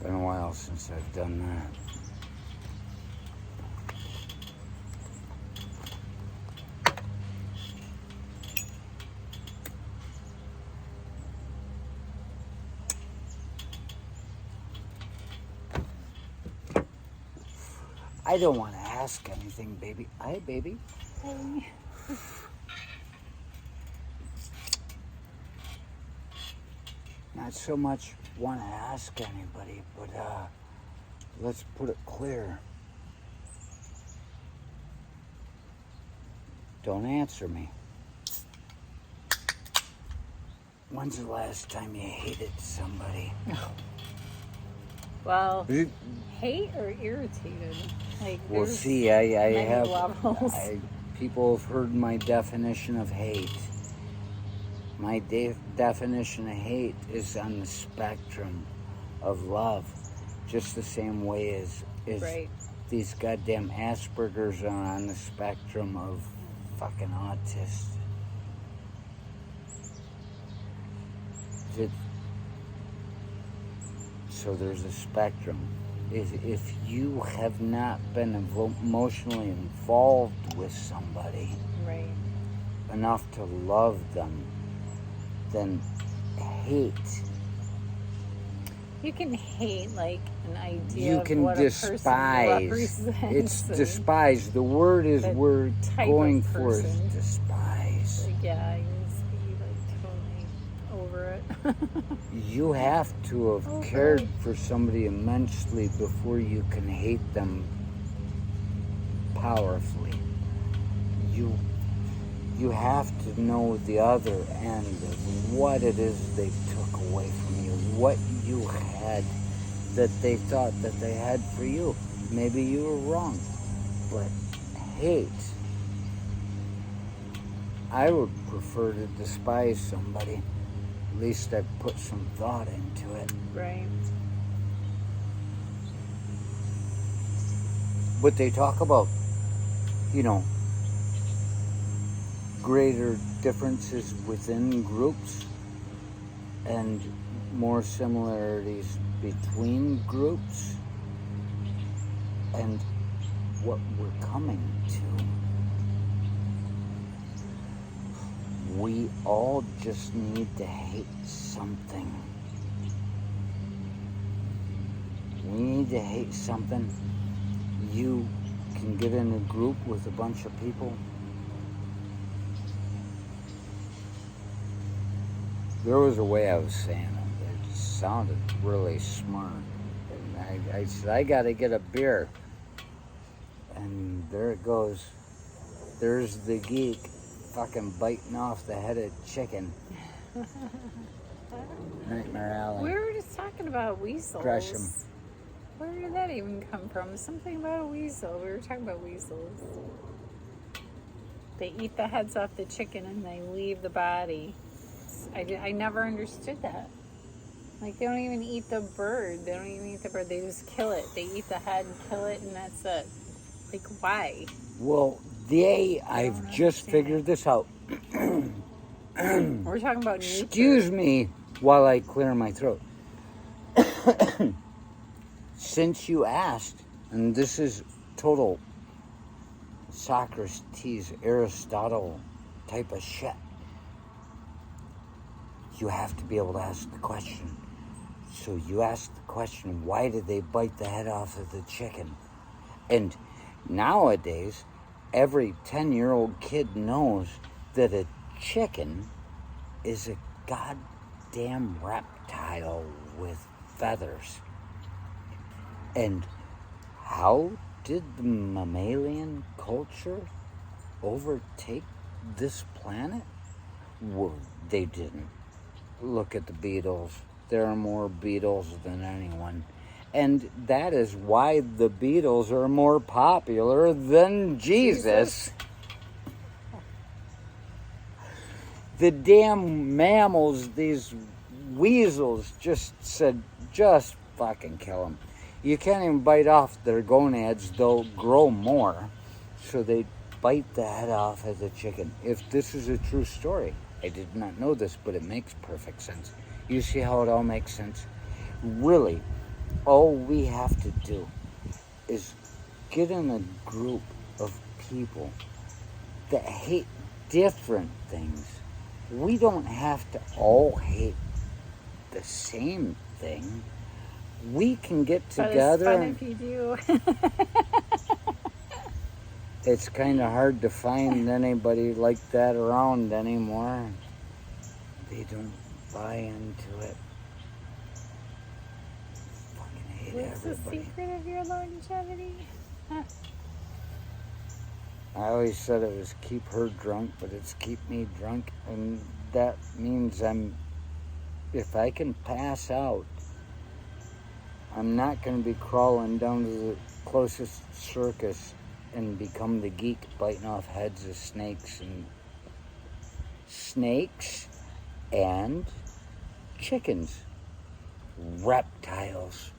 Been a while since I've done that. I don't want to ask anything, baby. Hi, baby. Hey. Not so much want to ask anybody, but let's put it clear. Don't answer me. When's the last time you hated somebody? Well, hate or irritated? Like, Well, see, I have levels. people have heard my definition of hate. My definition of hate is on the spectrum of love, just the same way as Right. these goddamn Asperger's are on the spectrum of fucking autists. So there's a spectrum. If you have not been emotionally involved with somebody Right. enough to love them, then hate. You can hate like an idea You of can what despise. a person represents. It's despise. The word is we're going for is person. despise. Like, yeah, you need to be like totally over it. You have to have cared for somebody immensely before you can hate them powerfully. You have to know the other end of what it is they took away from you, what you had that they thought that they had for you. Maybe you were wrong, but hate. I would prefer to despise somebody. At least I put some thought into it. Right. But they talk about, greater differences within groups and more similarities between groups, and what we're coming to. We all just need to hate something. We need to hate something. You can get in a group with a bunch of people. There was a way I was saying it. It sounded really smart. And I said, I got to get a beer. And there it goes. There's the geek fucking biting off the head of chicken. Nightmare Alley. We were just talking about weasels. Crush 'em. Where did that even come from? Something about a weasel. We were talking about weasels. They eat the heads off the chicken and they leave the body. I never understood that. Like, they don't even eat the bird. They don't even eat the bird. They just kill it. They eat the head and kill it, and that's it. Like, why? Well, I've just figured this out. We're talking about nature. Excuse me while I clear my throat. Since you asked, and this is total Socrates, Aristotle type of shit, you have to be able to ask the question. So you ask the question, why did they bite the head off of the chicken? And nowadays, every 10-year-old kid knows that a chicken is a goddamn reptile with feathers. And how did the mammalian culture overtake this planet? Well, they didn't. Look at the Beatles. There are more Beatles than anyone. And that is why the Beatles are more popular than Jesus. The damn mammals, these weasels, just said, just fucking kill them. You can't even bite off their gonads, they'll grow more. So they bite the head off of the chicken. If this is a true story, I did not know this, but it makes perfect sense. You see how it all makes sense? Really, all we have to do is get in a group of people that hate different things. We don't have to all hate the same thing. We can get together. But it's fun if you do. It's kind of hard to find anybody like that around anymore. They don't buy into it. Fucking hate What's everybody. the secret of your longevity? I always said it was keep her drunk, but it's keep me drunk. And that means if I can pass out, I'm not going to be crawling down to the closest circus and become the geek biting off heads of snakes and chickens, reptiles.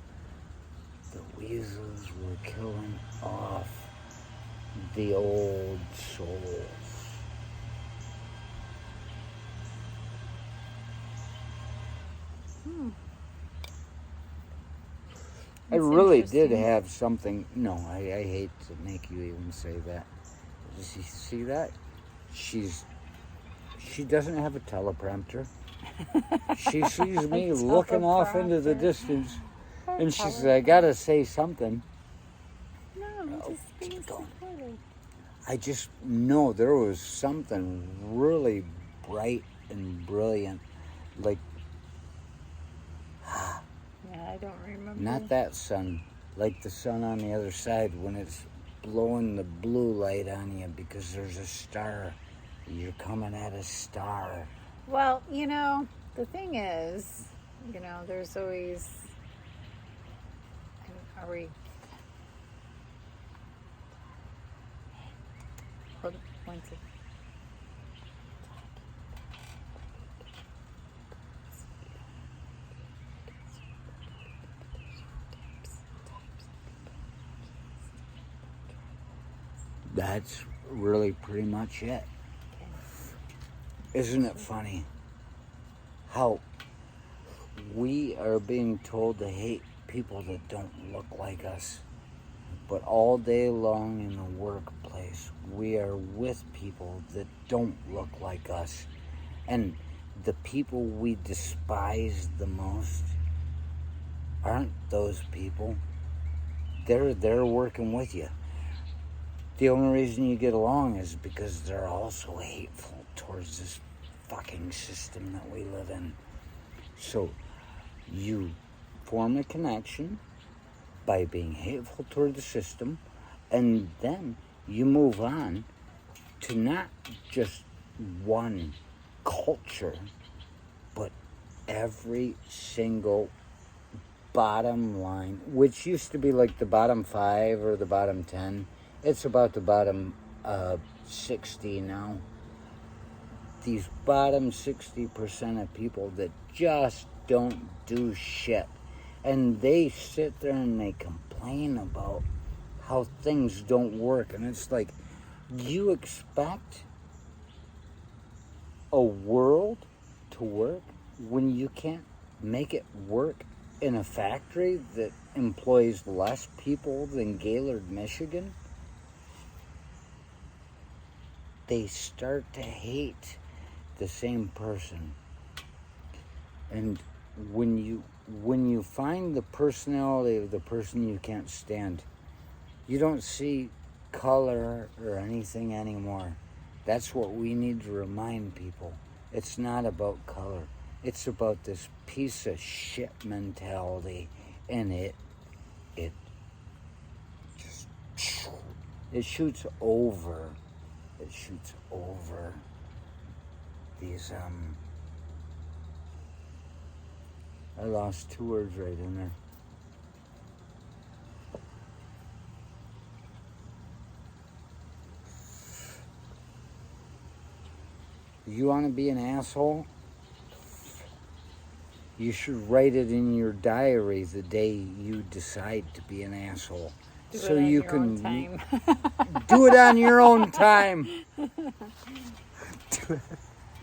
The weasels were killing off the old souls. I That's really did interesting. have something. No, I hate to make you even say that. Did you see that? She doesn't have a teleprompter. She sees me looking off into the distance, and she says, "I gotta say something." No, I'm just being keep going. supportive. I just know there was something really bright and brilliant, like Yeah, I don't remember. not that sun, like the sun on the other side when it's blowing the blue light on you because there's a star. You're coming at a star. Well, the thing is, there's always. Are we? Hold on, one second. That's really pretty much it. Isn't it funny how we are being told to hate people that don't look like us, but all day long in the workplace we are with people that don't look like us, and the people we despise the most aren't those people. They're working with you. The only reason you get along is because they're also hateful towards this fucking system that we live in. So you form a connection by being hateful toward the system, and then you move on to not just one culture, but every single bottom line, which used to be like the bottom 5 or the bottom 10. It's about the bottom 60 now. These bottom 60% of people that just don't do shit. And they sit there and they complain about how things don't work. And it's like, you expect a world to work when you can't make it work in a factory that employs less people than Gaylord, Michigan? They start to hate the same person. And when you find the personality of the person you can't stand, you don't see color or anything anymore. That's what we need to remind people. It's not about color. It's about this piece of shit mentality, and it shoots over. It shoots over these, I lost 2 words right in there. You want to be an asshole? You should write it in your diary the day you decide to be an asshole. Do it on your own time. Do it on your own time.